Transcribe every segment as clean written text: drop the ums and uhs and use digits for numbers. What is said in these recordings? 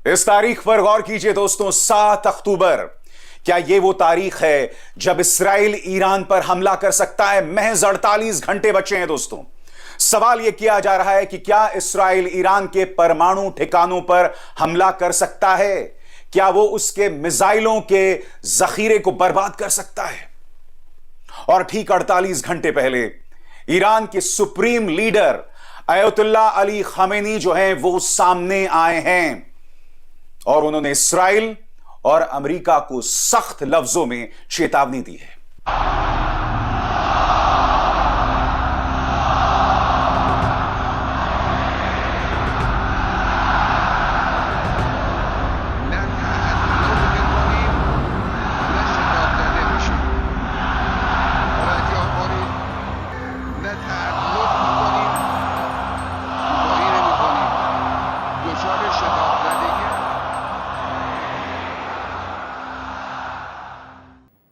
इस तारीख पर गौर कीजिए दोस्तों, 7 अक्टूबर। क्या यह वो तारीख है जब इस्राइल ईरान पर हमला कर सकता है? महज 48 घंटे बचे हैं दोस्तों। सवाल यह किया जा रहा है कि क्या इस्राइल ईरान के परमाणु ठिकानों पर हमला कर सकता है? क्या वो उसके मिसाइलों के जखीरे को बर्बाद कर सकता है? और ठीक 48 घंटे पहले ईरान के सुप्रीम लीडर अयतुल्ला अली खामेनी जो हैं वो सामने आए हैं और उन्होंने इस्राइल और अमेरिका को सख्त लफ्जों में चेतावनी दी है।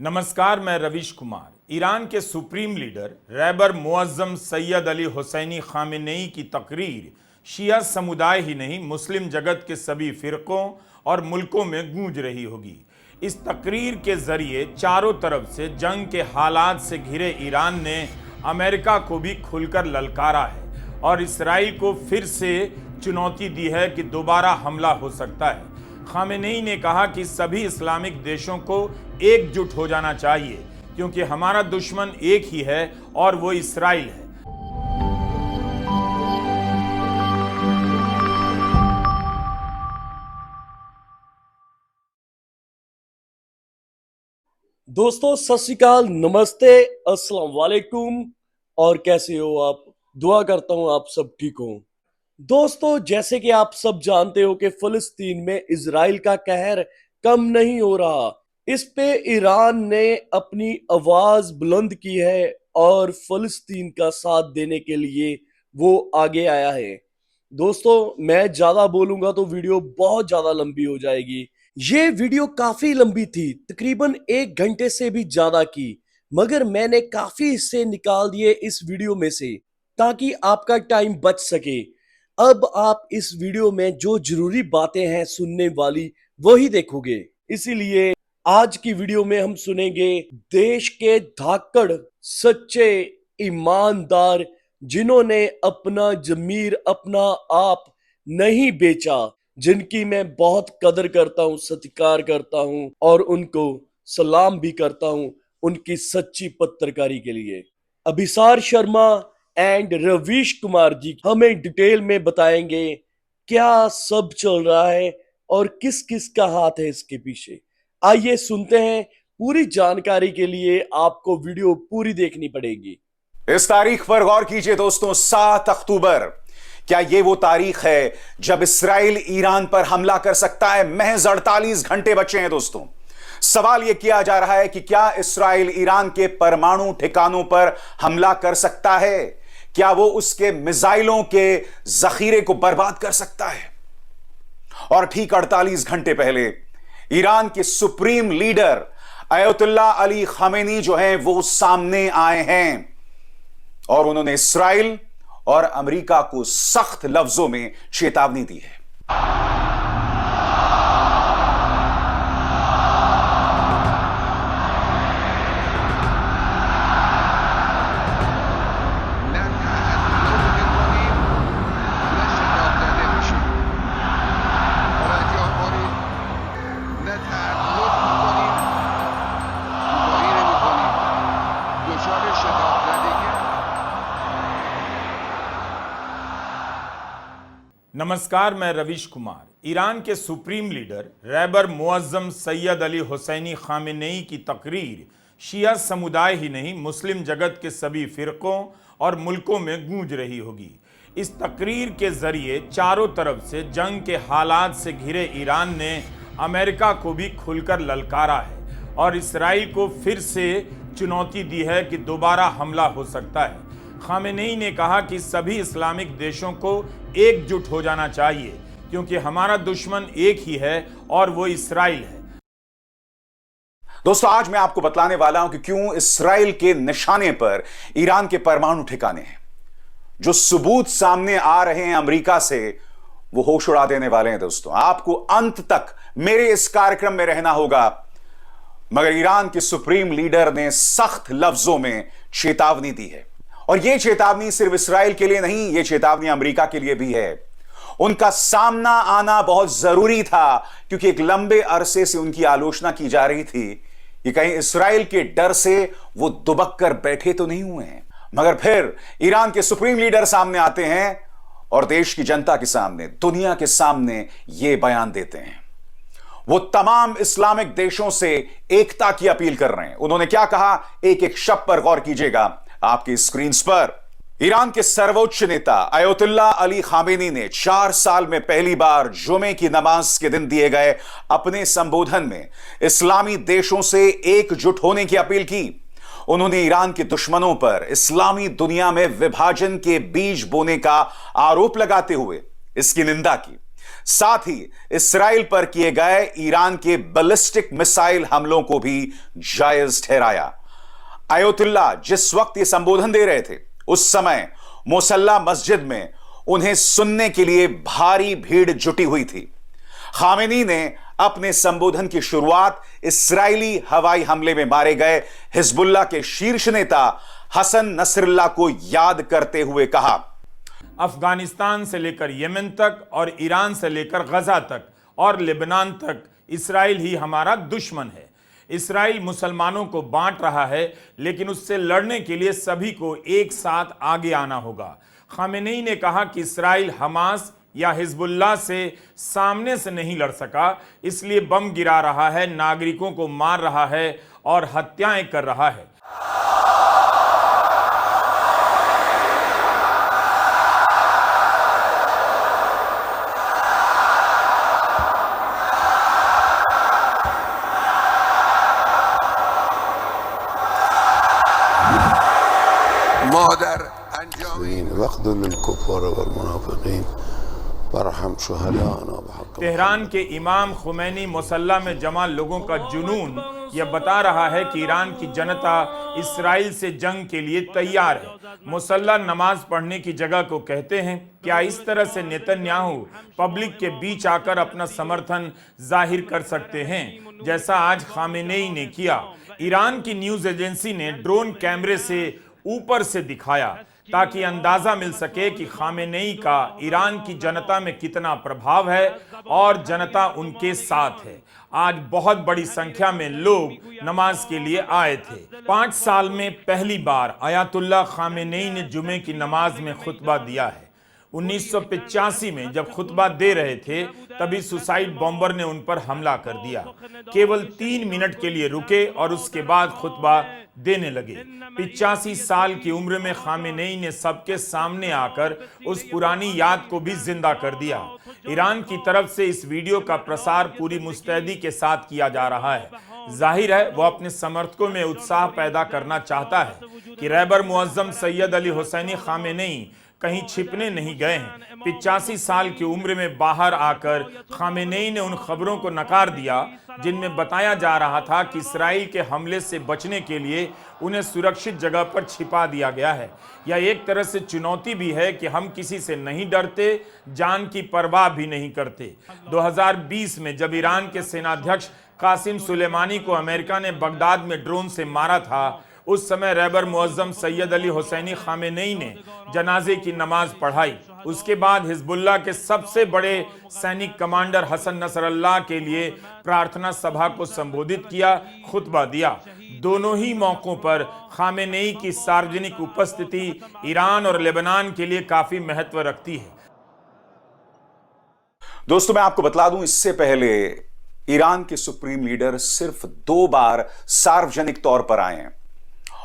नमस्कार, मैं रवीश कुमार। ईरान के सुप्रीम लीडर रहबर मुअज्जम सैयद अली हुसैनी खामेनेई की तकरीर शिया समुदाय ही नहीं, मुस्लिम जगत के सभी फिरकों और मुल्कों में गूंज रही होगी। इस तकरीर के जरिए चारों तरफ से जंग के हालात से घिरे ईरान ने अमेरिका को भी खुलकर ललकारा है और इसराइल को फिर से चुनौती दी है कि दोबारा हमला हो सकता है। खामेनेई ने कहा कि सभी इस्लामिक देशों को एकजुट हो जाना चाहिए क्योंकि हमारा दुश्मन एक ही है और वो इसराइल है। दोस्तों सत श्री अकाल, नमस्ते, अस्सलाम वालेकुम। और कैसे हो आप? दुआ करता हूं आप सब ठीक हो। दोस्तों, जैसे कि आप सब जानते हो कि फिलिस्तीन में इजराइल का कहर कम नहीं हो रहा। इस पे ईरान ने अपनी आवाज बुलंद की है और फिलिस्तीन का साथ देने के लिए वो आगे आया है। दोस्तों, मैं ज्यादा बोलूंगा तो वीडियो बहुत ज्यादा लंबी हो जाएगी। ये वीडियो काफी लंबी थी, तकरीबन 1 घंटे से भी ज्यादा की, मगर मैंने काफी हिस्से निकाल दिए इस वीडियो में से ताकि आपका टाइम बच सके। अब आप इस वीडियो में जो जरूरी बातें हैं सुनने वाली वही देखोगे। इसीलिए आज की वीडियो में हम सुनेंगे देश के धाकड़, सच्चे, ईमानदार, जिन्होंने अपना जमीर, अपना आप नहीं बेचा, जिनकी मैं बहुत कदर करता हूं, सत्कार करता हूं और उनको सलाम भी करता हूं उनकी सच्ची पत्रकारी के लिए। अभिसार शर्मा एंड रवीश कुमार जी हमें डिटेल में बताएंगे क्या सब चल रहा है और किस किस का हाथ है इसके पीछे। आइए सुनते हैं। पूरी जानकारी के लिए आपको वीडियो पूरी देखनी पड़ेगी। इस तारीख पर गौर कीजिए दोस्तों, 7 अक्टूबर। क्या यह वो तारीख है जब इस्राइल ईरान पर हमला कर सकता है? महज 48 घंटे बचे हैं दोस्तों। सवाल यह किया जा रहा है कि क्या इस्राइल ईरान के परमाणु ठिकानों पर हमला कर सकता है? क्या वो उसके मिसाइलों के जखीरे को बर्बाद कर सकता है? और ठीक 48 घंटे पहले ईरान के सुप्रीम लीडर अयतुल्ला अली खामेनी जो हैं वो सामने आए हैं और उन्होंने इस्राइल और अमेरिका को सख्त लफ्जों में चेतावनी दी है। नमस्कार, मैं रवीश कुमार। ईरान के सुप्रीम लीडर रहबर मुअज्जम सैयद अली हुसैनी खामेनेई की तकरीर शिया समुदाय ही नहीं, मुस्लिम जगत के सभी फिरकों और मुल्कों में गूंज रही होगी। इस तकरीर के जरिए चारों तरफ से जंग के हालात से घिरे ईरान ने अमेरिका को भी खुलकर ललकारा है और इसराइल को फिर से चुनौती दी है कि दोबारा हमला हो सकता है। खामेनेई ने कहा कि सभी इस्लामिक देशों को एकजुट हो जाना चाहिए क्योंकि हमारा दुश्मन एक ही है और वो इसराइल है। दोस्तों, आज मैं आपको बतलाने वाला हूं कि क्यों इसराइल के निशाने पर ईरान के परमाणु ठिकाने हैं। जो सबूत सामने आ रहे हैं अमेरिका से, वो होश उड़ा देने वाले हैं दोस्तों। आपको अंत तक मेरे इस कार्यक्रम में रहना होगा। मगर ईरान के सुप्रीम लीडर ने सख्त लफ्जों में चेतावनी दी है, और यह चेतावनी सिर्फ इसराइल के लिए नहीं, यह चेतावनी अमेरिका के लिए भी है। उनका सामना आना बहुत जरूरी था, क्योंकि एक लंबे अरसे से उनकी आलोचना की जा रही थी कि कहीं इसराइल के डर से वो दुबक कर बैठे तो नहीं हुए हैं। मगर फिर ईरान के सुप्रीम लीडर सामने आते हैं और देश की जनता के सामने, दुनिया के सामने ये बयान देते हैं। वो तमाम इस्लामिक देशों से एकता की अपील कर रहे हैं। उन्होंने क्या कहा, एक एक शब्द पर गौर कीजिएगा आपकी स्क्रीन पर। ईरान के सर्वोच्च नेता अयतुल्ला अली खामेनी ने 4 साल में पहली बार जुमे की नमाज के दिन दिए गए अपने संबोधन में इस्लामी देशों से एकजुट होने की अपील की। उन्होंने ईरान के दुश्मनों पर इस्लामी दुनिया में विभाजन के बीज बोने का आरोप लगाते हुए इसकी निंदा की। साथ ही इसराइल पर किए गए ईरान के बैलिस्टिक मिसाइल हमलों को भी जायज ठहराया। अयतुल्ला जिस वक्त ये संबोधन दे रहे थे, उस समय मुसल्ला मस्जिद में उन्हें सुनने के लिए भारी भीड़ जुटी हुई थी। खामेनी ने अपने संबोधन की शुरुआत इस्राइली हवाई हमले में मारे गए हिजबुल्लाह के शीर्ष नेता हसन नसरुल्लाह को याद करते हुए कहा, अफगानिस्तान से लेकर यमन तक और ईरान से लेकर गजा तक और लेबनान तक इसराइल ही हमारा दुश्मन है। इसराइल मुसलमानों को बांट रहा है, लेकिन उससे लड़ने के लिए सभी को एक साथ आगे आना होगा। खामेनेई ने कहा कि इसराइल हमास या हिजबुल्लाह से सामने से नहीं लड़ सका, इसलिए बम गिरा रहा है, नागरिकों को मार रहा है और हत्याएं कर रहा है। तेहरान के इमाम खुमैनी मुसल्ला में जमा लोगों का जुनून यह बता रहा है कि ईरान की जनता इसराइल से जंग के लिए तैयार है। मुसल्ला नमाज पढ़ने की जगह को कहते हैं। क्या इस तरह से नेतन्याहू पब्लिक के बीच आकर अपना समर्थन जाहिर कर सकते हैं, जैसा आज खामेनेई ने किया? ईरान की न्यूज एजेंसी ने ड्रोन कैमरे से ऊपर से दिखाया ताकि अंदाजा मिल सके कि खामेनेई का ईरान की जनता में कितना प्रभाव है और जनता उनके साथ है। आज बहुत बड़ी संख्या में लोग नमाज के लिए आए थे। 5 साल में पहली बार अयतुल्ला खामेनेई ने जुमे की नमाज में खुतबा दिया है। 1985 में जब खुतबा दे रहे थे, तभी सुसाइड बॉम्बर ने उन पर हमला कर दिया। केवल 3 मिनट के लिए रुके और उसके बाद खुतबा देने लगे। 85 साल की उम्र में खामेनेई ने सबके सामने आकर उस पुरानी याद को भी जिंदा कर दिया। ईरान की तरफ से इस वीडियो का प्रसार पूरी मुस्तैदी के साथ किया जा रहा है। जाहिर है वो अपने समर्थकों में उत्साह पैदा करना चाहता है कि रहबर मुअज्जम सैयद अली हुसैनी खामेनेई कहीं छिपने नहीं गए हैं। 85 साल की उम्र में बाहर आकर खामेनेई ने उन खबरों को नकार दिया जिनमें बताया जा रहा था कि इसराइल के हमले से बचने के लिए उन्हें सुरक्षित जगह पर छिपा दिया गया है। यह एक तरह से चुनौती भी है कि हम किसी से नहीं डरते, जान की परवाह भी नहीं करते। 2020 में जब ईरान के सेनाध्यक्ष कासिम सुलेमानी को अमेरिका ने बगदाद में ड्रोन से मारा था, उस समय रहबर मुअज्जम सैयद अली हुसैनी खामेनेई ने जनाजे की नमाज पढ़ाई। उसके बाद हिजबुल्लाह के सबसे बड़े सैनिक कमांडर हसन नसरुल्लाह के लिए प्रार्थना सभा को संबोधित किया, खुतबा दिया। दोनों ही मौकों पर खामेनेई की सार्वजनिक उपस्थिति ईरान और लेबनान के लिए काफी महत्व रखती है। दोस्तों, मैं आपको बतला दूं, इससे पहले ईरान के सुप्रीम लीडर सिर्फ 2 बार सार्वजनिक तौर पर आए हैं,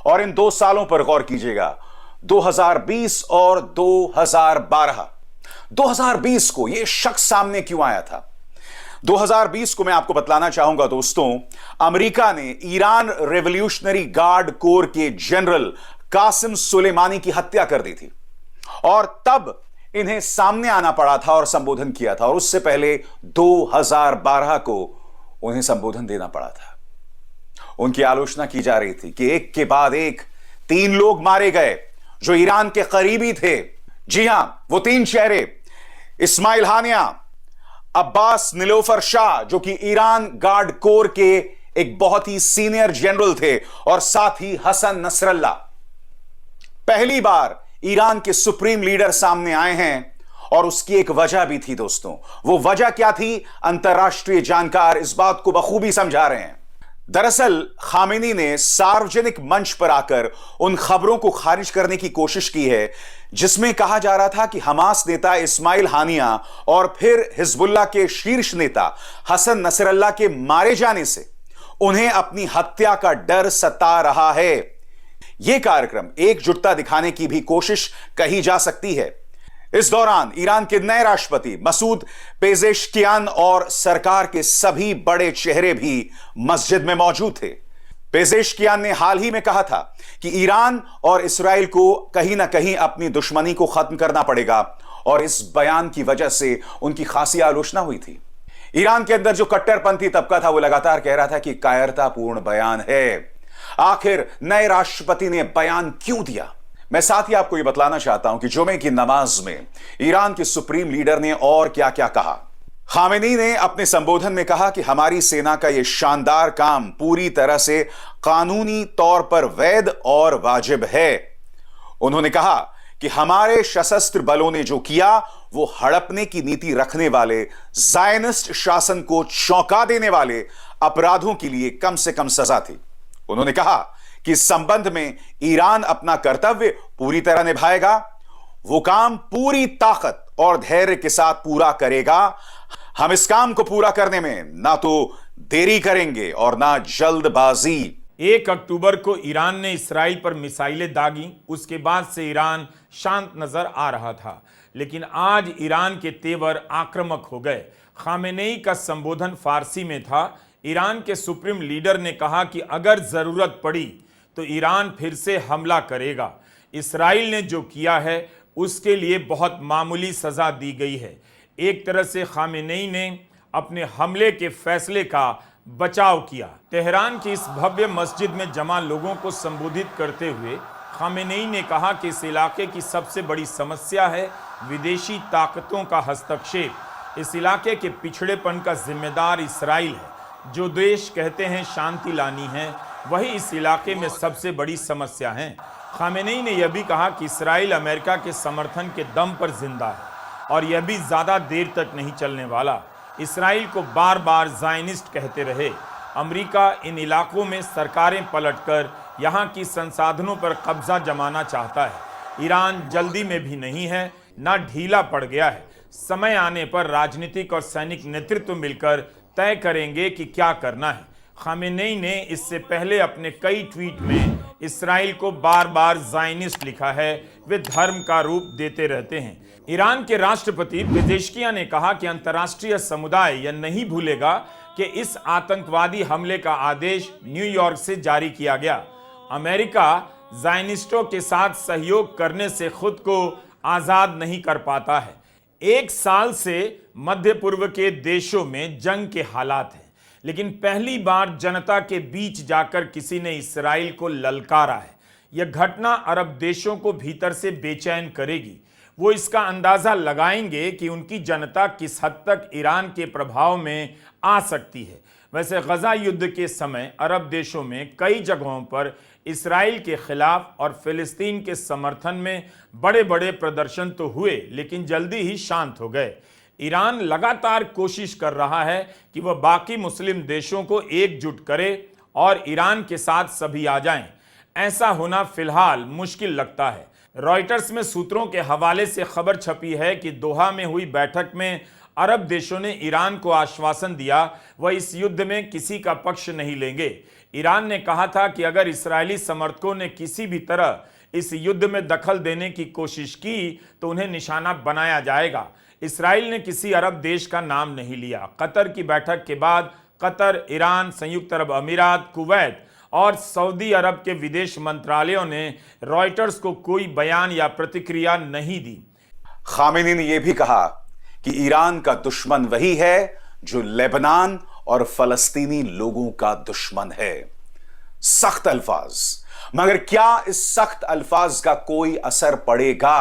और इन 2 सालों पर गौर कीजिएगा, 2020 और 2012। 2020 को यह शख्स सामने क्यों आया था? 2020 को मैं आपको बतलाना चाहूंगा दोस्तों, अमेरिका ने ईरान रेवोल्यूशनरी गार्ड कोर के जनरल कासिम सुलेमानी की हत्या कर दी थी, और तब इन्हें सामने आना पड़ा था और संबोधन किया था। और उससे पहले 2012 को उन्हें संबोधन देना पड़ा था। उनकी आलोचना की जा रही थी कि एक के बाद एक 3 लोग मारे गए जो ईरान के करीबी थे। जी हां, वो 3 चेहरे इस्माइल हानिया, अब्बास निलोफर शाह जो कि ईरान गार्ड कोर के एक बहुत ही सीनियर जनरल थे, और साथ ही हसन नसरल्ला। पहली बार ईरान के सुप्रीम लीडर सामने आए हैं, और उसकी एक वजह भी थी दोस्तों। वो वजह क्या थी, अंतरराष्ट्रीय जानकार इस बात को बखूबी समझा रहे हैं। दरअसल खामेनी ने सार्वजनिक मंच पर आकर उन खबरों को खारिज करने की कोशिश की है जिसमें कहा जा रहा था कि हमास नेता इस्माइल हानिया और फिर हिजबुल्लाह के शीर्ष नेता हसन नसरल्ला के मारे जाने से उन्हें अपनी हत्या का डर सता रहा है। यह कार्यक्रम एकजुटता दिखाने की भी कोशिश कही जा सकती है। इस दौरान ईरान के नए राष्ट्रपति मसूद पेजेश्कियान और सरकार के सभी बड़े चेहरे भी मस्जिद में मौजूद थे। पेजेश्कियान ने हाल ही में कहा था कि ईरान और इस्राएल को कहीं ना कहीं अपनी दुश्मनी को खत्म करना पड़ेगा, और इस बयान की वजह से उनकी खासी आलोचना हुई थी। ईरान के अंदर जो कट्टरपंथी तबका था वो लगातार कह रहा था कि कायरतापूर्ण बयान है। आखिर नए राष्ट्रपति ने बयान क्यों दिया? मैं साथ ही आपको यह बतलाना चाहता हूं कि जुमे की नमाज में ईरान के सुप्रीम लीडर ने और क्या क्या कहा। खामेनी ने अपने संबोधन में कहा कि हमारी सेना का यह शानदार काम पूरी तरह से कानूनी तौर पर वैध और वाजिब है। उन्होंने कहा कि हमारे सशस्त्र बलों ने जो किया वो हड़पने की नीति रखने वाले ज़ायनिस्ट शासन को चौंका देने वाले अपराधों के लिए कम से कम सजा थी। उन्होंने कहा कि इस संबंध में ईरान अपना कर्तव्य पूरी तरह निभाएगा, वो काम पूरी ताकत और धैर्य के साथ पूरा करेगा। हम इस काम को पूरा करने में ना तो देरी करेंगे और ना जल्दबाजी। 1 अक्टूबर को ईरान ने इसराइल पर मिसाइलें दागी, उसके बाद से ईरान शांत नजर आ रहा था, लेकिन आज ईरान के तेवर आक्रामक हो गए। खामेनेई का संबोधन फारसी में था। ईरान के सुप्रीम लीडर ने कहा कि अगर जरूरत पड़ी तो ईरान फिर से हमला करेगा। इसराइल ने जो किया है उसके लिए बहुत मामूली सजा दी गई है। एक तरह से खामेनेई ने अपने हमले के फैसले का बचाव किया। तेहरान की इस भव्य मस्जिद में जमा लोगों को संबोधित करते हुए खामेनेई ने कहा कि इस इलाके की सबसे बड़ी समस्या है विदेशी ताकतों का हस्तक्षेप। इस इलाके के पिछड़ेपन का जिम्मेदार इसराइल है। जो देश कहते हैं शांति लानी है, वही इस इलाके में सबसे बड़ी समस्या है। खामेनेई ने यह भी कहा कि इसराइल अमेरिका के समर्थन के दम पर जिंदा है, और यह भी ज़्यादा देर तक नहीं चलने वाला। इसराइल को बार बार ज़ायनिस्ट कहते रहे। अमेरिका इन इलाकों में सरकारें पलटकर यहाँ की संसाधनों पर कब्जा जमाना चाहता है। ईरान जल्दी में भी नहीं है, ना ढीला पड़ गया है। समय आने पर राजनीतिक और सैनिक नेतृत्व मिलकर तय करेंगे कि क्या करना है। खामेनेई ने इससे पहले अपने कई ट्वीट में इसराइल को बार बार ज़ायनिस्ट लिखा है। वे धर्म का रूप देते रहते हैं। ईरान के राष्ट्रपति पेजेश्कियान ने कहा कि अंतर्राष्ट्रीय समुदाय यह नहीं भूलेगा कि इस आतंकवादी हमले का आदेश न्यूयॉर्क से जारी किया गया। अमेरिका ज़ायनिस्टों के साथ सहयोग करने से खुद को आज़ाद नहीं कर पाता है। 1 साल से मध्य पूर्व के देशों में जंग के हालात हैं, लेकिन पहली बार जनता के बीच जाकर किसी ने इसराइल को ललकारा है। यह घटना अरब देशों को भीतर से बेचैन करेगी। वो इसका अंदाजा लगाएंगे कि उनकी जनता किस हद तक ईरान के प्रभाव में आ सकती है। वैसे गजा युद्ध के समय अरब देशों में कई जगहों पर इसराइल के खिलाफ और फिलिस्तीन के समर्थन में बड़े बड़े प्रदर्शन तो हुए, लेकिन जल्दी ही शांत हो गए। ईरान लगातार कोशिश कर रहा है कि वह बाकी मुस्लिम देशों को एकजुट करे और ईरान के साथ सभी आ जाएं। ऐसा होना फिलहाल मुश्किल लगता है। रॉयटर्स में सूत्रों के हवाले से खबर छपी है कि दोहा में हुई बैठक में अरब देशों ने ईरान को आश्वासन दिया वह इस युद्ध में किसी का पक्ष नहीं लेंगे। ईरान ने कहा था कि अगर इस्राएली समर्थकों ने किसी भी तरह इस युद्ध में दखल देने की कोशिश की तो उन्हें निशाना बनाया जाएगा। इसराइल ने किसी अरब देश का नाम नहीं लिया। कतर की बैठक के बाद कतर, ईरान, संयुक्त अरब अमीरात, कुवैत और सऊदी अरब के विदेश मंत्रालयों ने रॉयटर्स को कोई बयान या प्रतिक्रिया नहीं दी। खामेनी ने यह भी कहा कि ईरान का दुश्मन वही है जो लेबनान और फलस्तीनी लोगों का दुश्मन है। सख्त अल्फाज, मगर क्या इस सख्त अल्फाज का कोई असर पड़ेगा?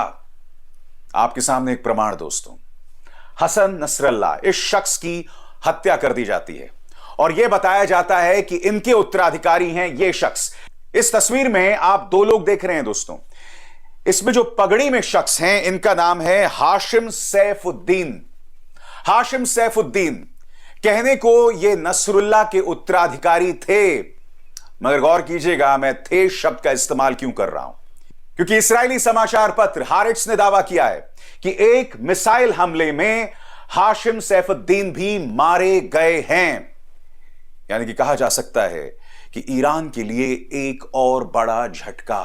आपके सामने एक प्रमाण दोस्तों। हसन नसरल्लाह, इस शख्स की हत्या कर दी जाती है और यह बताया जाता है कि इनके उत्तराधिकारी हैं ये शख्स। इस तस्वीर में आप दो लोग देख रहे हैं दोस्तों। इसमें जो पगड़ी में शख्स हैं इनका नाम है हाशिम सैफुद्दीन। हाशिम सैफुद्दीन कहने को ये नसरुल्लाह के उत्तराधिकारी थे, मगर गौर कीजिएगा मैं थे शब्द का इस्तेमाल क्यों कर रहा हूं, क्योंकि इस्राएली समाचार पत्र हारेट्स ने दावा किया है कि एक मिसाइल हमले में हाशिम सैफुद्दीन भी मारे गए हैं। यानी कि कहा जा सकता है कि ईरान के लिए एक और बड़ा झटका।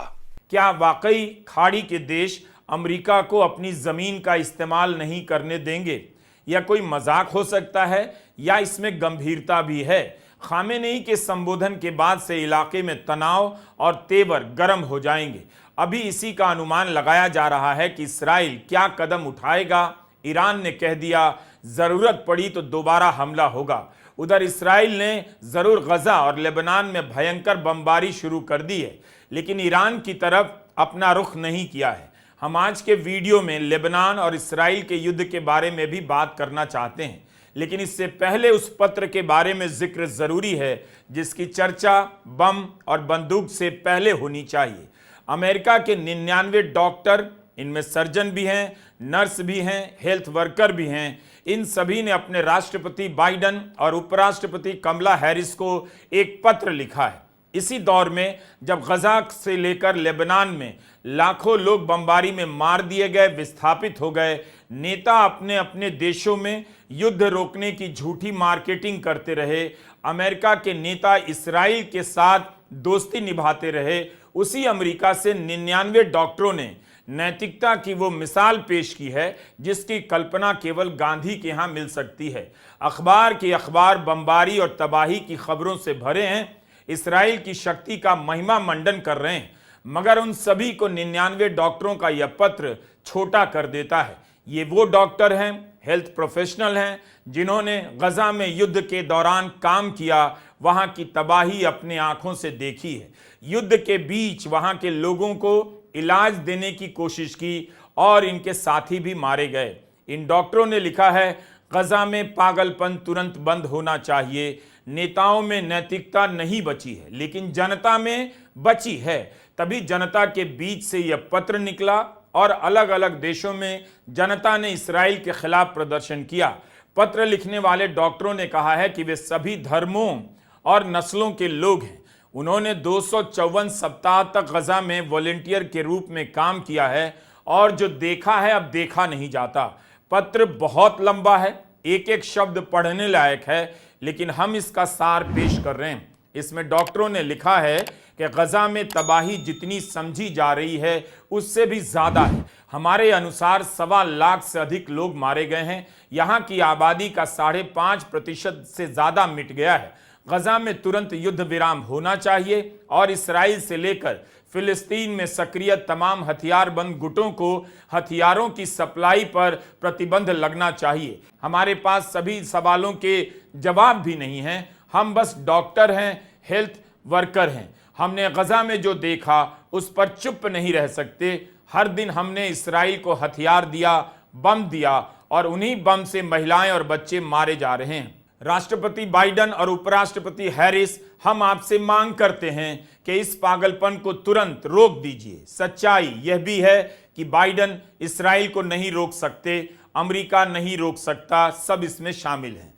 क्या वाकई खाड़ी के देश अमेरिका को अपनी जमीन का इस्तेमाल नहीं करने देंगे? यह कोई मजाक हो सकता है या इसमें गंभीरता भी है? खामेनेई के संबोधन के बाद से इलाके में तनाव और तेवर गर्म हो जाएंगे। अभी इसी का अनुमान लगाया जा रहा है कि इस्राइल क्या कदम उठाएगा। ईरान ने कह दिया जरूरत पड़ी तो दोबारा हमला होगा। उधर इस्राइल ने जरूर गजा और लेबनान में भयंकर बमबारी शुरू कर दी है, लेकिन ईरान की तरफ अपना रुख नहीं किया है। हम आज के वीडियो में लेबनान और इस्राइल के युद्ध के बारे में भी बात करना चाहते हैं, लेकिन इससे पहले उस पत्र के बारे में जिक्र जरूरी है जिसकी चर्चा बम और बंदूक से पहले होनी चाहिए। अमेरिका के 99 डॉक्टर, इनमें सर्जन भी हैं, नर्स भी हैं, हेल्थ वर्कर भी हैं, इन सभी ने अपने राष्ट्रपति बाइडन और उपराष्ट्रपति कमला हैरिस को एक पत्र लिखा है। इसी दौर में जब गजा से लेकर लेबनान में लाखों लोग बमबारी में मार दिए गए, विस्थापित हो गए, नेता अपने अपने देशों में युद्ध रोकने की झूठी मार्केटिंग करते रहे, अमेरिका के नेता इस्राइल के साथ दोस्ती निभाते रहे, उसी अमेरिका से 99 डॉक्टरों ने नैतिकता की वो मिसाल पेश की है जिसकी कल्पना केवल गांधी के यहाँ मिल सकती है। अखबार के अखबार बमबारी और तबाही की खबरों से भरे हैं, इस्राइल की शक्ति का महिमा मंडन कर रहे हैं, मगर उन सभी को 99 डॉक्टरों का यह पत्र छोटा कर देता है। ये वो डॉक्टर हैं, हेल्थ प्रोफेशनल हैं, जिन्होंने गजा में युद्ध के दौरान काम किया, वहां की तबाही अपने आंखों से देखी है, युद्ध के बीच वहां के लोगों को इलाज देने की कोशिश की और इनके साथी भी मारे गए। इन डॉक्टरों ने लिखा है गजा में पागलपन तुरंत बंद होना चाहिए। नेताओं में नैतिकता नहीं बची है लेकिन जनता में बची है। तभी जनता के बीच से यह पत्र निकला और अलग अलग देशों में जनता ने इस्राइल के खिलाफ प्रदर्शन किया। पत्र लिखने वाले डॉक्टरों ने कहा है कि वे सभी धर्मों और नस्लों के लोग हैं। उन्होंने 254 सप्ताह तक गजा में वॉलंटियर के रूप में काम किया है और जो देखा है अब देखा नहीं जाता। पत्र बहुत लंबा है, एक एक शब्द पढ़ने लायक है, लेकिन हम इसका सार पेश कर रहे हैं। इसमें डॉक्टरों ने लिखा है कि गजा में तबाही जितनी समझी जा रही है उससे भी ज्यादा है। हमारे अनुसार 1.25 लाख से अधिक लोग मारे गए हैं। यहाँ की आबादी का 5.5% से ज्यादा मिट गया है। गजा में तुरंत युद्ध विराम होना चाहिए और इसराइल से लेकर फिलिस्तीन में सक्रिय तमाम हथियारबंद गुटों को हथियारों की सप्लाई पर प्रतिबंध लगना चाहिए। हमारे पास सभी सवालों के जवाब भी नहीं हैं, हम बस डॉक्टर हैं, हेल्थ वर्कर हैं। हमने गजा में जो देखा उस पर चुप नहीं रह सकते। हर दिन हमने इसराइल को हथियार दिया, बम दिया और उन्हीं बम से महिलाएं और बच्चे मारे जा रहे हैं। राष्ट्रपति बाइडन और उपराष्ट्रपति हैरिस, हम आपसे मांग करते हैं कि इस पागलपन को तुरंत रोक दीजिए। सच्चाई यह भी है कि बाइडन इस्राइल को नहीं रोक सकते, अमेरिका नहीं रोक सकता, सब इसमें शामिल हैं।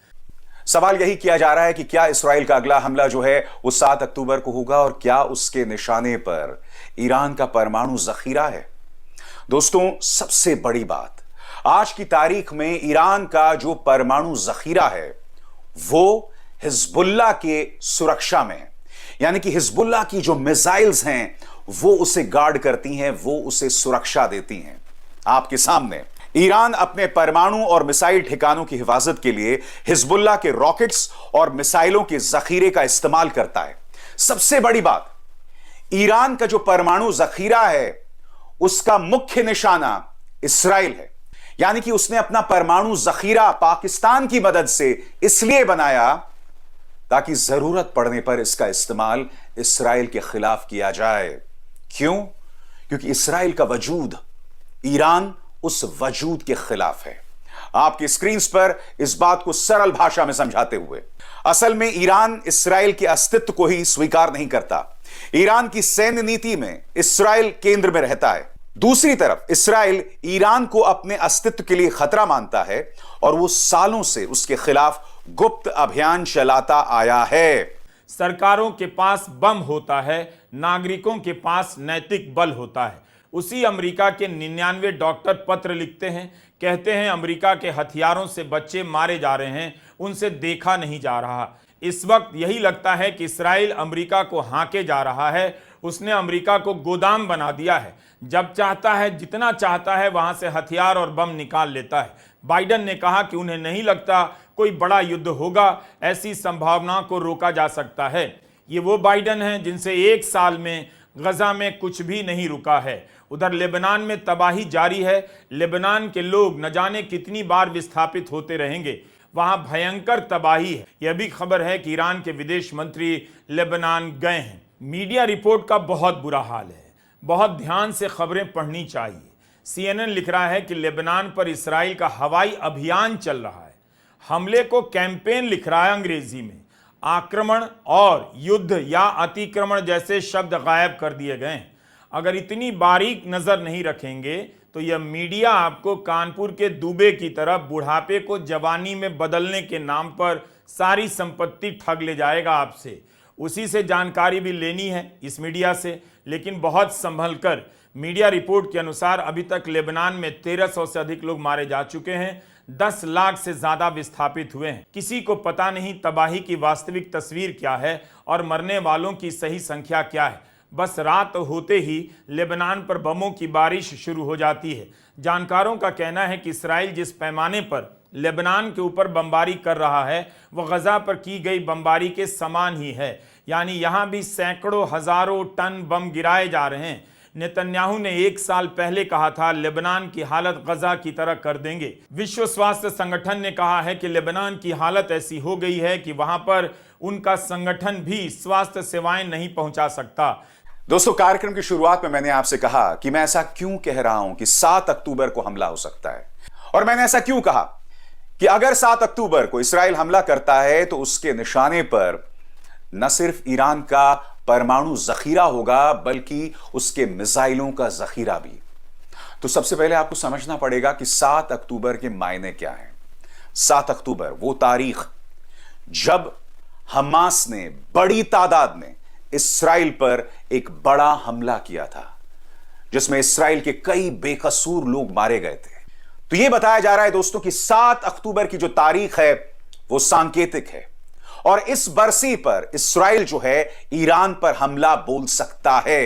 सवाल यही किया जा रहा है कि क्या इस्राइल का अगला हमला जो है वो 7 अक्टूबर को होगा और क्या उसके निशाने पर ईरान का परमाणु जखीरा है। दोस्तों, सबसे बड़ी बात, आज की तारीख में ईरान का जो परमाणु जखीरा है वो हिजबुल्लाह के सुरक्षा में है। यानी कि हिजबुल्लाह की जो मिसाइल्स हैं वो उसे गार्ड करती हैं, वो उसे सुरक्षा देती हैं। आपके सामने ईरान अपने परमाणु और मिसाइल ठिकानों की हिफाजत के लिए हिजबुल्लाह के रॉकेट्स और मिसाइलों के जखीरे का इस्तेमाल करता है। सबसे बड़ी बात, ईरान का जो परमाणु जखीरा है उसका मुख्य निशाना इस्राइल है। यानी कि उसने अपना परमाणु जखीरा पाकिस्तान की मदद से इसलिए बनाया ताकि जरूरत पड़ने पर इसका इस्तेमाल इस्राइल के खिलाफ किया जाए। क्यों? क्योंकि इस्राइल का वजूद ईरान उस वजूद के खिलाफ है। आपकी स्क्रीन पर इस बात को सरल भाषा में समझाते हुए। असल में ईरान इस्राएल के अस्तित्व को ही स्वीकार नहीं करता। ईरान की सैन्य नीति में इस्राएल केंद्र में रहता है। दूसरी तरफ इस्राएल ईरान को अपने अस्तित्व के लिए खतरा मानता है और वो सालों से उसके खिलाफ गुप्त अभियान चलाता आया है। सरकारों के पास बम होता है, नागरिकों के पास नैतिक बल होता है। उसी अमेरिका के 99 डॉक्टर पत्र लिखते हैं, कहते हैं अमेरिका के हथियारों से बच्चे मारे जा रहे हैं, उनसे देखा नहीं जा रहा। इस वक्त यही लगता है कि इस्राएल अमेरिका को हांके जा रहा है। उसने अमेरिका को गोदाम बना दिया है। जब चाहता है, जितना चाहता है, वहां से हथियार और बम निकाल लेता है। बाइडन ने कहा कि उन्हें नहीं लगता कोई बड़ा युद्ध होगा, ऐसी संभावना को रोका जा सकता है। ये वो बाइडन हैं जिनसे एक साल में गजा में कुछ भी नहीं रुका है। उधर लेबनान में तबाही जारी है। लेबनान के लोग न जाने कितनी बार विस्थापित होते रहेंगे। वहां भयंकर तबाही है। यह भी खबर है कि ईरान के विदेश मंत्री लेबनान गए हैं। मीडिया रिपोर्ट का बहुत बुरा हाल है। बहुत ध्यान से खबरें पढ़नी चाहिए। CNN लिख रहा है कि लेबनान पर इस्राएल का हवाई अभियान चल रहा है। हमले को कैंपेन लिख रहा है अंग्रेजी में। आक्रमण और युद्ध या अतिक्रमण जैसे शब्द गायब कर दिए गए हैं। अगर इतनी बारीक नजर नहीं रखेंगे तो यह मीडिया आपको कानपुर के दुबे की तरह बुढ़ापे को जवानी में बदलने के नाम पर सारी संपत्ति ठग ले जाएगा आपसे। उसी से जानकारी भी लेनी है, इस मीडिया से, लेकिन बहुत संभल कर। मीडिया रिपोर्ट के अनुसार अभी तक लेबनान में 1300 से अधिक लोग मारे जा चुके हैं। 10 लाख से ज्यादा विस्थापित हुए हैं। किसी को पता नहीं तबाही की वास्तविक तस्वीर क्या है और मरने वालों की सही संख्या क्या है। बस रात होते ही लेबनान पर बमों की बारिश शुरू हो जाती है। जानकारों का कहना है कि इस्राएल जिस पैमाने पर लेबनान के ऊपर बमबारी कर रहा है वह गजा पर की गई बमबारी के समान ही है। यानी यहां भी सैकड़ों हजारों टन बम गिराए जा रहे हैं। नेतन्याहू ने 1 साल पहले कहा था लेबनान की हालत गजा की तरह कर देंगे। विश्व स्वास्थ्य संगठन ने कहा है कि लेबनान की हालत ऐसी हो गई है कि वहां पर उनका संगठन भी स्वास्थ्य सेवाएं नहीं पहुंचा सकता। दोस्तों, कार्यक्रम की शुरुआत में मैंने आपसे कहा कि मैं ऐसा क्यों कह रहा हूं कि 7 अक्टूबर को हमला हो सकता है। और मैंने ऐसा क्यों कहा कि अगर 7 अक्टूबर को इस्राएल हमला करता है तो उसके निशाने पर न सिर्फ ईरान का परमाणु जखीरा होगा बल्कि उसके मिसाइलों का जखीरा भी। तो सबसे पहले आपको समझना पड़ेगा कि 7 अक्टूबर के मायने क्या हैं। 7 अक्टूबर वो तारीख जब हमास ने बड़ी तादाद में इस्राएल पर एक बड़ा हमला किया था, जिसमें इस्राएल के कई बेकसूर लोग मारे गए थे। तो यह बताया जा रहा है दोस्तों कि 7 अक्टूबर की जो तारीख है वो सांकेतिक है और इस बरसी पर इस्राएल जो है ईरान पर हमला बोल सकता है।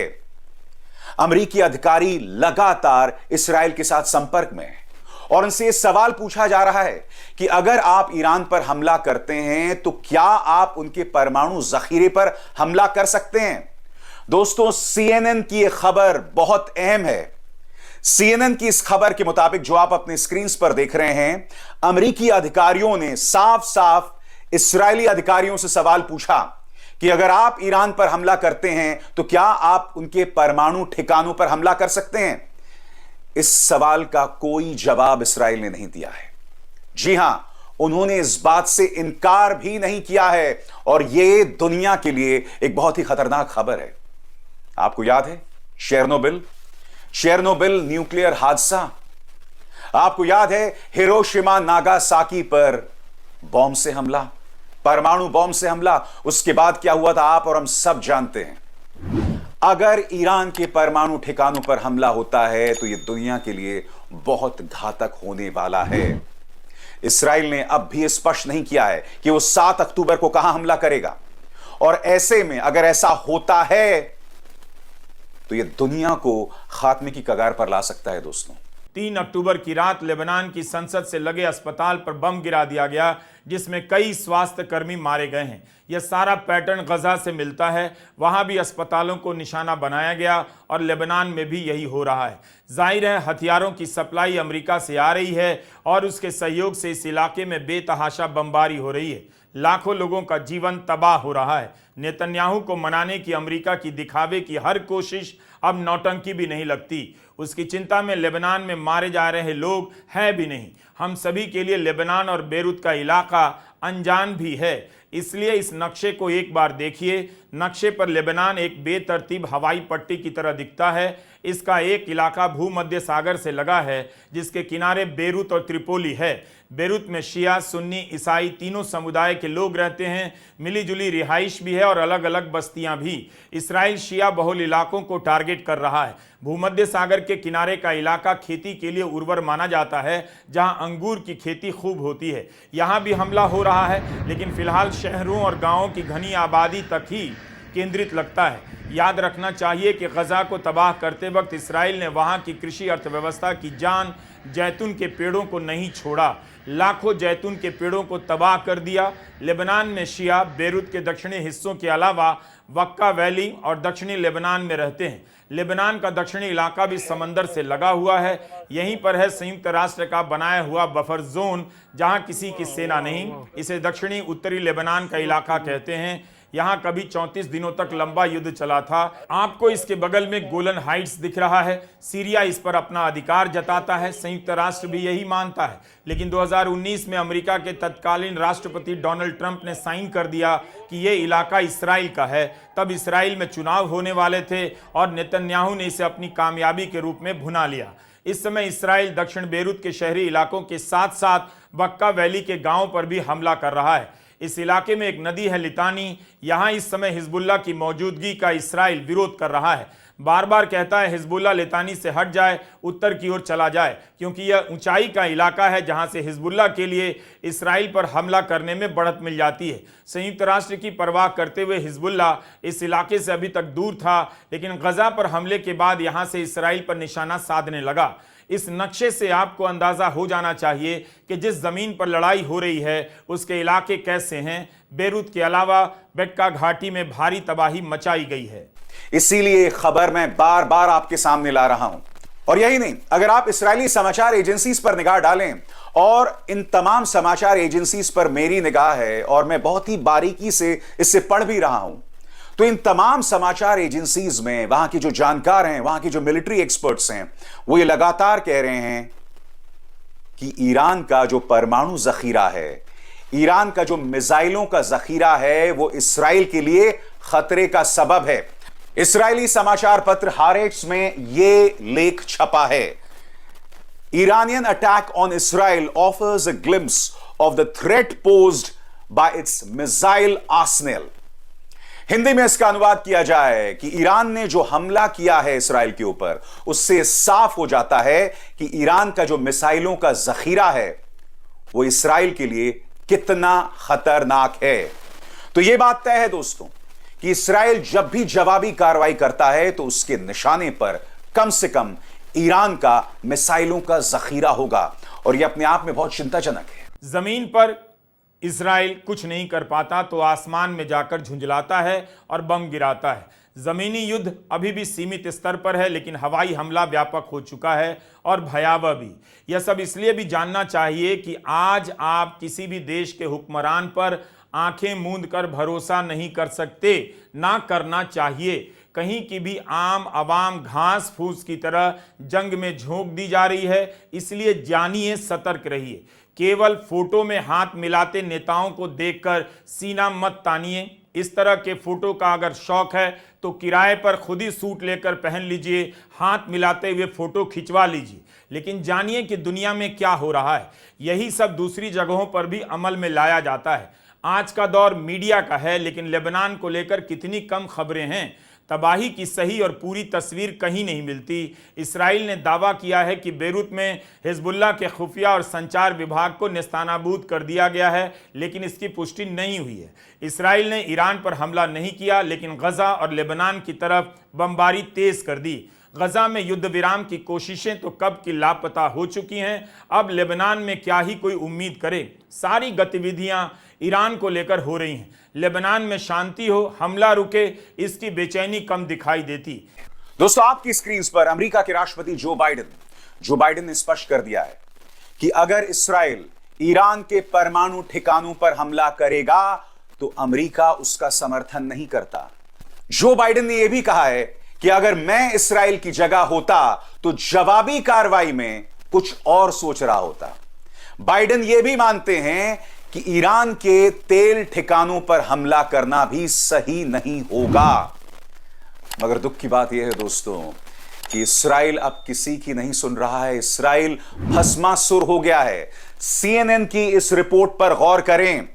अमेरिकी अधिकारी लगातार इस्राएल के साथ संपर्क में हैं और उनसे सवाल पूछा जा रहा है कि अगर आप ईरान पर हमला करते हैं तो क्या आप उनके परमाणु जखीरे पर हमला कर सकते हैं। दोस्तों, CNN की यह खबर बहुत अहम है। CNN की इस खबर के मुताबिक जो आप अपने स्क्रीन पर देख रहे हैं, अमेरिकी अधिकारियों ने साफ साफ इस्राएली अधिकारियों से सवाल पूछा कि अगर आप ईरान पर हमला करते हैं तो क्या आप उनके परमाणु ठिकानों पर हमला कर सकते हैं। इस सवाल का कोई जवाब इस्राएल ने नहीं दिया है। जी हां, उन्होंने इस बात से इनकार भी नहीं किया है और यह दुनिया के लिए एक बहुत ही खतरनाक खबर है। आपको याद है शेरनोबिल न्यूक्लियर हादसा। आपको याद है हिरोशिमा नागासाकी पर बॉम्ब से हमला, परमाणु बॉम्ब से हमला। उसके बाद क्या हुआ था आप और हम सब जानते हैं। अगर ईरान के परमाणु ठिकानों पर हमला होता है तो यह दुनिया के लिए बहुत घातक होने वाला है। इस्राएल ने अब भी स्पष्ट नहीं किया है कि वो 7 अक्टूबर को कहां हमला करेगा और ऐसे में अगर ऐसा होता है तो यह दुनिया को खात्मे की कगार पर ला सकता है। दोस्तों, 3 अक्टूबर की रात लेबनान की संसद से लगे अस्पताल पर बम गिरा दिया गया, जिसमें कई स्वास्थ्य कर्मी मारे गए हैं। यह सारा पैटर्न गजा से मिलता है। वहां भी अस्पतालों को निशाना बनाया गया और लेबनान में भी यही हो रहा है। जाहिर है हथियारों की सप्लाई अमेरिका से आ रही है और उसके सहयोग से इस इलाके में बेतहाशा बमबारी हो रही है। लाखों लोगों का जीवन तबाह हो रहा है। नेतन्याहू को मनाने की अमेरिका की दिखावे की हर कोशिश अब नौटंकी भी नहीं लगती। उसकी चिंता में लेबनान में मारे जा रहे लोग हैं भी नहीं। हम सभी के लिए लेबनान और बेरूत का इलाका अनजान भी है, इसलिए इस नक्शे को एक बार देखिए। नक्शे पर लेबनान एक बेतरतीब हवाई पट्टी की तरह दिखता है। इसका एक इलाका भूमध्य सागर से लगा है, जिसके किनारे बेरूत और त्रिपोली है। बेरूत में शिया, सुन्नी, ईसाई तीनों समुदाय के लोग रहते हैं। मिली जुली रिहाइश भी है और अलग अलग बस्तियां भी। इसराइल शिया बहुल इलाकों को टारगेट कर रहा है। भूमध्य सागर के किनारे का इलाका खेती के लिए उर्वर माना जाता है, जहां अंगूर की खेती खूब होती है। यहां भी हमला हो रहा है, लेकिन फिलहाल शहरों और गांवों की घनी आबादी तक ही केंद्रित लगता है। याद रखना चाहिए कि गजा को तबाह करते वक्त इसराइल ने वहां की कृषि अर्थव्यवस्था की जान जैतून के पेड़ों को नहीं छोड़ा। लाखों जैतून के पेड़ों को तबाह कर दिया। लेबनान में शिया बेरूत के दक्षिणी हिस्सों के अलावा वक्का वैली और दक्षिणी लेबनान में रहते हैं। लेबनान का दक्षिणी इलाका भी समंदर से लगा हुआ है। यहीं पर है संयुक्त राष्ट्र का बनाया हुआ बफर जोन, जहां किसी की सेना नहीं। इसे दक्षिणी उत्तरी लेबनान का इलाका कहते हैं। यहां कभी 34 दिनों तक लंबा युद्ध चला था। आपको इसके बगल में गोलन हाइट्स दिख रहा है। सीरिया इस पर अपना अधिकार जताता है। संयुक्त राष्ट्र भी यही मानता है। लेकिन 2019 में अमेरिका के तत्कालीन राष्ट्रपति डोनाल्ड ट्रंप ने साइन कर दिया कि यह इलाका इसराइल का है। तब इसराइल में चुनाव होने वाले थे और नेतन्याहू ने इसे अपनी कामयाबी के रूप में भुना लिया। इस समय इसराइल दक्षिण बेरूत के शहरी इलाकों के साथ साथ बक्का वैली के गांवों पर भी हमला कर रहा है। इस इलाके में एक नदी है लितानी। यहां इस समय हिजबुल्लाह की मौजूदगी का इसराइल विरोध कर रहा है। बार बार कहता है हिजबुल्लाह लितानी से हट जाए, उत्तर की ओर चला जाए, क्योंकि यह ऊंचाई का इलाका है जहां से हिजबुल्लाह के लिए इसराइल पर हमला करने में बढ़त मिल जाती है। संयुक्त राष्ट्र की परवाह करते हुए हिजबुल्लाह इस इलाके से अभी तक दूर था, लेकिन गजा पर हमले के बाद यहां से इसराइल पर निशाना साधने लगा। इस नक्शे से आपको अंदाजा हो जाना चाहिए कि जिस जमीन पर लड़ाई हो रही है उसके इलाके कैसे हैं। बेरूत के अलावा बेटका घाटी में भारी तबाही मचाई गई है। इसीलिए खबर मैं बार बार आपके सामने ला रहा हूं। और यही नहीं, अगर आप इस्राएली समाचार एजेंसीज पर निगाह डालें, और इन तमाम समाचार एजेंसीज पर मेरी निगाह है और मैं बहुत ही बारीकी से इससे पढ़ भी रहा हूं, तो इन तमाम समाचार एजेंसीज में वहां के जो जानकार हैं, वहां के जो मिलिट्री एक्सपर्ट्स हैं, वो ये लगातार कह रहे हैं कि ईरान का जो परमाणु जखीरा है, ईरान का जो मिसाइलों का जखीरा है, वो इसराइल के लिए खतरे का सबब है। इसराइली समाचार पत्र हारेट्स में यह लेख छपा है। Iranian attack on Israel offers a glimpse of the threat posed bye it's missile Arsenal. Hindi में इसका अनुवाद किया जाए कि ईरान ने जो हमला किया है इसराइल के ऊपर, उससे साफ हो जाता है कि ईरान का जो मिसाइलों का जखीरा है वो इसराइल के लिए कितना खतरनाक है। तो यह बात तय है दोस्तों कि इसराइल जब भी जवाबी कार्रवाई करता है तो उसके निशाने पर कम से कम ईरान का मिसाइलों का जखीरा होगा, और यह अपने आप में बहुत चिंताजनक है। जमीन पर इसराइल कुछ नहीं कर पाता तो आसमान में जाकर झुंझलाता है और बम गिराता है। जमीनी युद्ध अभी भी सीमित स्तर पर है, लेकिन हवाई हमला व्यापक हो चुका है और भयावह भी। यह सब इसलिए भी जानना चाहिए कि आज आप किसी भी देश के हुक्मरान पर आंखें मूंद कर भरोसा नहीं कर सकते, ना करना चाहिए। कहीं की भी आम आवाम घास फूस की तरह जंग में झोंक दी जा रही है, इसलिए जानिए, सतर्क रहिए। केवल फोटो में हाथ मिलाते नेताओं को देखकर सीना मत तानिए। इस तरह के फोटो का अगर शौक है तो किराए पर खुद ही सूट लेकर पहन लीजिए, हाथ मिलाते हुए फोटो खिंचवा लीजिए। लेकिन जानिए कि दुनिया में क्या हो रहा है। यही सब दूसरी जगहों पर भी अमल में लाया जाता है। आज का दौर मीडिया का है, लेकिन लेबनान को लेकर कितनी कम खबरें हैं। तबाही की सही और पूरी तस्वीर कहीं नहीं मिलती। इसराइल ने दावा किया है कि बेरूत में हिजबुल्लाह के खुफिया और संचार विभाग को नेस्तानाबूद कर दिया गया है, लेकिन इसकी पुष्टि नहीं हुई है। इसराइल ने ईरान पर हमला नहीं किया, लेकिन गजा और लेबनान की तरफ बमबारी तेज कर दी। गजा में युद्ध विराम की कोशिशें तो कब की लापता हो चुकी हैं। अब लेबनान में क्या ही कोई उम्मीद करे। सारी गतिविधियां ईरान को लेकर हो रही हैं। लेबनान में शांति हो, हमला रुके, इसकी बेचैनी कम दिखाई देती। दोस्तों, आपकी स्क्रीन पर अमेरिका के राष्ट्रपति जो बाइडेन ने स्पष्ट कर दिया है कि अगर इसराइल ईरान के परमाणु ठिकानों पर हमला करेगा तो अमेरिका उसका समर्थन नहीं करता। जो बाइडेन ने यह भी कहा है कि अगर मैं इसराइल की जगह होता तो जवाबी कार्रवाई में कुछ और सोच रहा होता। बाइडेन यह भी मानते हैं कि ईरान के तेल ठिकानों पर हमला करना भी सही नहीं होगा। मगर दुख की बात यह है दोस्तों कि इस्राइल अब किसी की नहीं सुन रहा है। इस्राइल भस्मासुर हो गया है। CNN की इस रिपोर्ट पर गौर करें।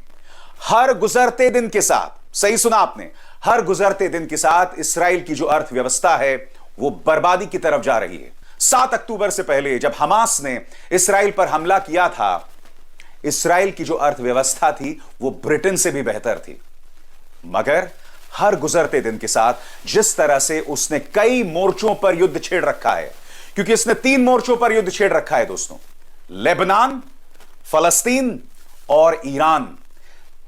हर गुजरते दिन के साथ, सही सुना आपने, हर गुजरते दिन के साथ इस्राइल की जो अर्थव्यवस्था है वो बर्बादी की तरफ जा रही है। 7 अक्टूबर से पहले जब हमास ने इस्राइल पर हमला किया था, इस्राइल की जो अर्थव्यवस्था थी वो ब्रिटेन से भी बेहतर थी। मगर हर गुजरते दिन के साथ जिस तरह से उसने कई मोर्चों पर युद्ध छेड़ रखा है, क्योंकि इसने 3 मोर्चों पर युद्ध छेड़ रखा है दोस्तों, लेबनान, फलस्तीन और ईरान,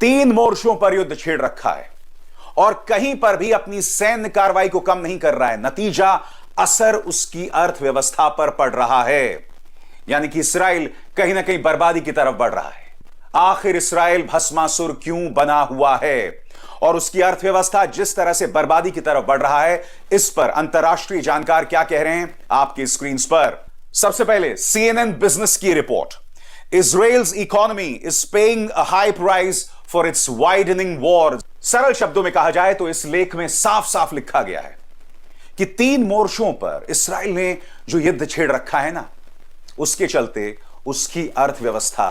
3 मोर्चों पर युद्ध छेड़ रखा है और कहीं पर भी अपनी सैन्य कार्रवाई को कम नहीं कर रहा है। नतीजा असर उसकी अर्थव्यवस्था पर पड़ रहा है, यानी कि इस्राइल कहीं ना कहीं बर्बादी की तरफ बढ़ रहा है। आखिर इस्राइल भस्मासुर क्यों बना हुआ है और उसकी अर्थव्यवस्था जिस तरह से बर्बादी की तरफ बढ़ रहा है, इस पर अंतरराष्ट्रीय जानकार क्या कह रहे हैं आपकी स्क्रीन पर। सबसे पहले CNN बिजनेस की report. Israel's economy is paying a high price for its widening war। सरल शब्दों में कहा जाए तो इस लेख में साफ साफ लिखा गया है कि 3 मोर्चों पर इस्राइल ने जो युद्ध छेड़ रखा है ना, उसके चलते उसकी अर्थव्यवस्था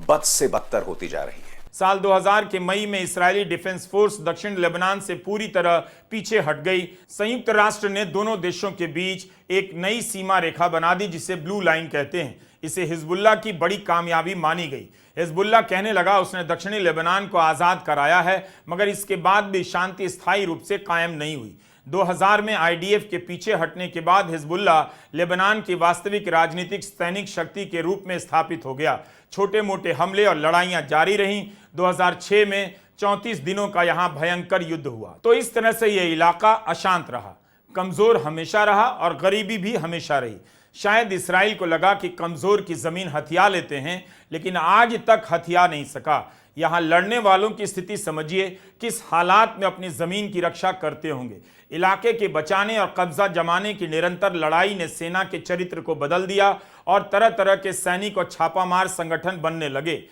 बद से बदतर होती जा रही है। साल 2000 के मई में इस्राएली डिफेंस फोर्स दक्षिण लेबनान से पूरी तरह पीछे हट गई। संयुक्त राष्ट्र ने दोनों देशों के बीच एक नई सीमा रेखा बना दी जिसे ब्लू लाइन कहते हैं। इसे हिजबुल्लाह की बड़ी कामयाबी मानी गई। हिजबुल्लाह कहने लगा उसने दक्षिणी लेबनान को आज़ाद कराया है, मगर इसके बाद भी शांति स्थायी रूप से कायम नहीं हुई। 2000 में IDF के पीछे हटने के बाद हिजबुल्लाह लेबनान की वास्तविक राजनीतिक सैनिक शक्ति के रूप में स्थापित हो गया। छोटे मोटे हमले और लड़ाइयां जारी रहीं। 2006 में 34 दिनों का यहां भयंकर युद्ध हुआ। तो इस तरह से यह इलाका अशांत रहा, कमजोर हमेशा रहा और गरीबी भी हमेशा रही। शायद इस्राइल को लगा कि कमजोर की जमीन हथिया लेते हैं, लेकिन आज तक हथिया नहीं सका। यहां लड़ने वालों की स्थिति समझिए, किस हालात में अपनी जमीन की रक्षा करते होंगे। इलाके के बचाने और कब्जा जमाने की निरंतर लड़ाई ने सेना के चरित्र को बदल दिया और तरह तरह के सैनिक और छापामार संगठन बनने लगे।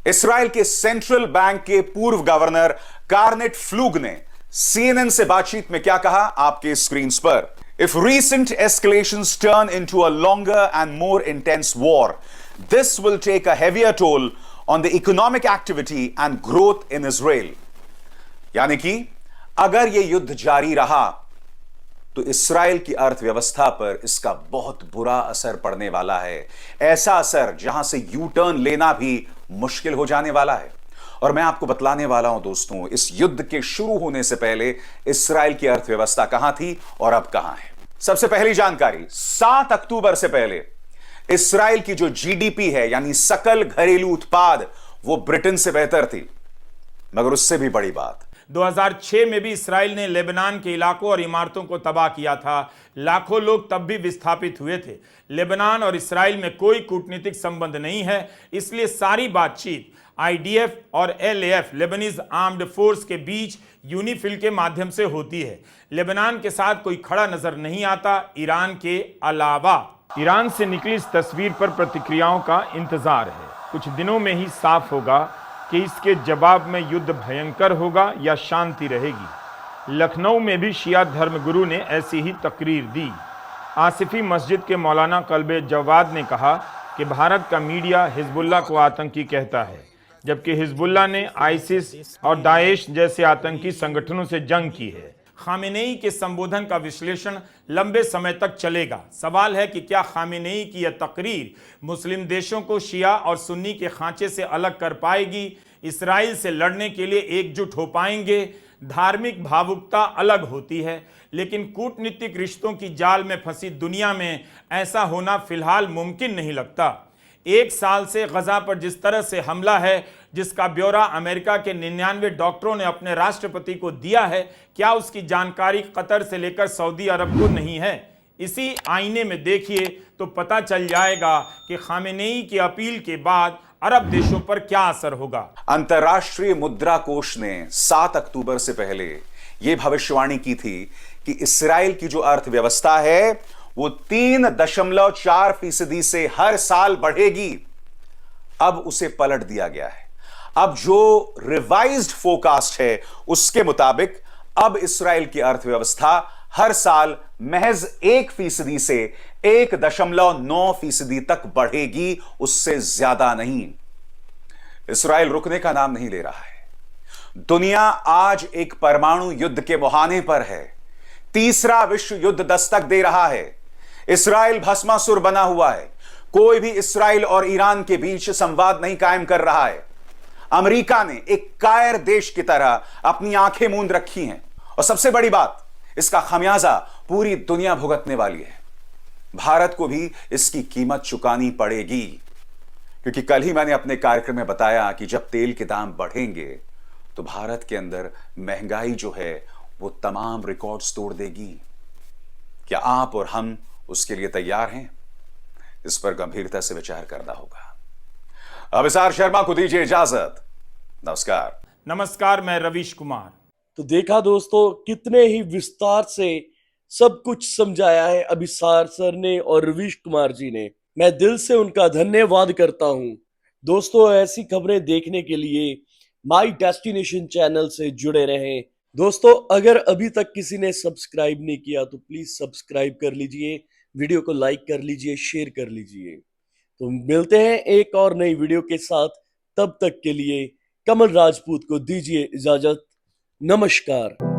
इस्राइल के सेंट्रल बैंक के पूर्व गवर्नर कार्नेट फ्लूग ने CNN से बातचीत में क्या कहा आपके स्क्रीन पर। If recent escalations turn into a longer and more intense war, this will take a heavier toll on the economic activity and growth in Israel। यानी कि अगर यह युद्ध जारी रहा तो इस्राइल की अर्थव्यवस्था पर इसका बहुत बुरा असर पड़ने वाला है। ऐसा असर जहां से यू टर्न लेना भी मुश्किल हो जाने वाला है। और मैं आपको बतलाने वाला हूं दोस्तों, इस युद्ध के शुरू होने से पहले इस्राइल की अर्थव्यवस्था कहां थी और अब कहां है। सबसे पहली जानकारी, 7 अक्टूबर से पहले इस्राइल की जो GDP है, यानी सकल घरेलू उत्पाद, वो ब्रिटेन से बेहतर थी। मगर उससे भी बड़ी बात, 2006 में भी इस्राइल ने लेबनान के इलाकों और इमारतों को तबाह किया था। लाखों लोग तब भी विस्थापित हुए थे। लेबनान और इस्राइल में कोई कूटनीतिक संबंध नहीं है, इसलिए सारी बातचीत IDF और LAF लेबनीज आर्म्ड फोर्स के बीच यूनिफिल के माध्यम से होती है। लेबनान के साथ कोई खड़ा नजर नहीं आता ईरान के अलावा। ईरान से निकली इस तस्वीर पर प्रतिक्रियाओं का इंतजार है। कुछ दिनों में ही साफ होगा कि इसके जवाब में युद्ध भयंकर होगा या शांति रहेगी। लखनऊ में भी शिया धर्मगुरु ने ऐसी ही तकरीर दी। आसिफी मस्जिद के मौलाना कल्बे जवाद ने कहा कि भारत का मीडिया हिजबुल्लाह को आतंकी कहता है, जबकि हिजबुल्लाह ने आइसिस और दाएश जैसे आतंकी संगठनों से जंग की है। खामेनेई के संबोधन का विश्लेषण लंबे समय तक चलेगा। सवाल है कि क्या खामेनेई की यह तकरीर मुस्लिम देशों को शिया और सुन्नी के खांचे से अलग कर पाएगी, इसराइल से लड़ने के लिए एकजुट हो पाएंगे। धार्मिक भावुकता अलग होती है, लेकिन कूटनीतिक रिश्तों की जाल में फंसी दुनिया में ऐसा होना फिलहाल मुमकिन नहीं लगता। 1 साल से गजा पर जिस तरह से हमला है, जिसका ब्यौरा अमेरिका के 99 डॉक्टरों ने अपने राष्ट्रपति को दिया है, क्या उसकी जानकारी कतर से लेकर सऊदी अरब को नहीं है? इसी आईने में देखिए तो पता चल जाएगा कि खामेनेई की अपील के बाद अरब देशों पर क्या असर होगा। अंतर्राष्ट्रीय मुद्रा कोष ने 7 अक्टूबर से पहले यह भविष्यवाणी की थी कि इस्राइल की जो अर्थव्यवस्था है वो 3.4% से हर साल बढ़ेगी। अब उसे पलट दिया गया है। अब जो रिवाइज्ड फोरकास्ट है उसके मुताबिक अब इस्राएल की अर्थव्यवस्था हर साल महज 1% से 1.9% तक बढ़ेगी, उससे ज्यादा नहीं। इस्राएल रुकने का नाम नहीं ले रहा है। दुनिया आज एक परमाणु युद्ध के मुहाने पर है। तीसरा विश्व युद्ध दस्तक दे रहा है। इस्राएल भस्मासुर बना हुआ है। कोई भी इस्राएल और ईरान के बीच संवाद नहीं कायम कर रहा है। अमेरिका ने एक कायर देश की तरह अपनी आंखें मूंद रखी हैं, और सबसे बड़ी बात, इसका खमियाजा पूरी दुनिया भुगतने वाली है। भारत को भी इसकी कीमत चुकानी पड़ेगी, क्योंकि कल ही मैंने अपने कार्यक्रम में बताया कि जब तेल के दाम बढ़ेंगे तो भारत के अंदर महंगाई जो है वो तमाम रिकॉर्ड्स तोड़ देगी। क्या आप और हम उसके लिए तैयार हैं? इस पर गंभीरता से विचार करना होगा। अभिसार शर्मा को दीजिए इजाजत। नमस्कार। नमस्कार, मैं रवीश कुमार। तो देखा दोस्तों, कितने ही विस्तार से सब कुछ समझाया है अभिसार सर ने और रवीश कुमार जी ने। मैं दिल से उनका धन्यवाद करता हूं। दोस्तों, ऐसी खबरें देखने के लिए माई डेस्टिनेशन चैनल से जुड़े रहें। दोस्तों, अगर अभी तक किसी ने सब्सक्राइब नहीं किया तो प्लीज सब्सक्राइब कर लीजिए, वीडियो को लाइक कर लीजिए, शेयर कर लीजिए। तो मिलते हैं एक और नई वीडियो के साथ। तब तक के लिए कमल राजपूत को दीजिए इजाजत। नमस्कार।